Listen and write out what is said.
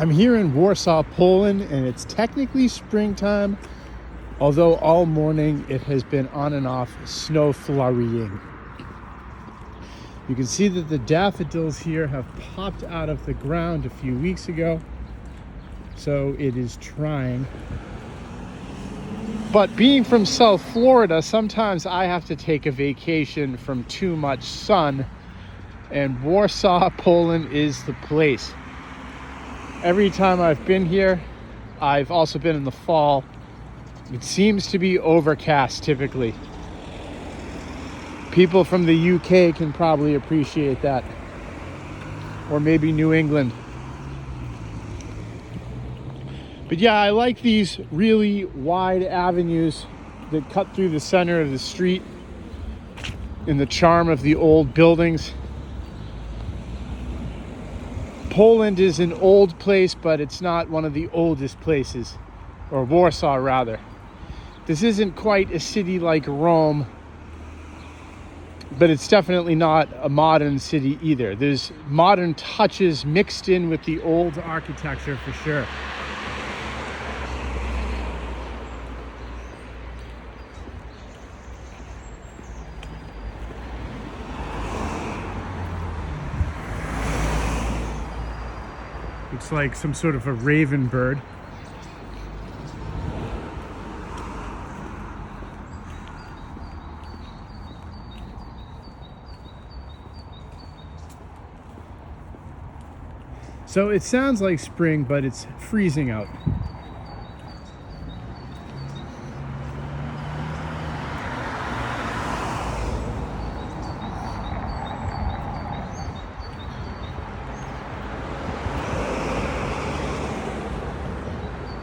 I'm here in Warsaw, Poland, and it's technically springtime, although all morning it has been on and off snow flurrying. You can see that the daffodils here have popped out of the ground a few weeks ago, so it is trying. But being from South Florida, sometimes I have to take a vacation from too much sun, and Warsaw, Poland is the place. Every time I've been here, I've also been in the fall. It seems to be overcast typically. People from the UK can probably appreciate that. Or maybe New England. But yeah, I like these really wide avenues that cut through the center of the street and the charm of the old buildings. Poland is an old place, but it's not one of the oldest places, or Warsaw rather. This isn't quite a city like Rome, but it's definitely not a modern city either. There's modern touches mixed in with the old architecture for sure. It's like some sort of a raven bird. So it sounds like spring, but it's freezing out.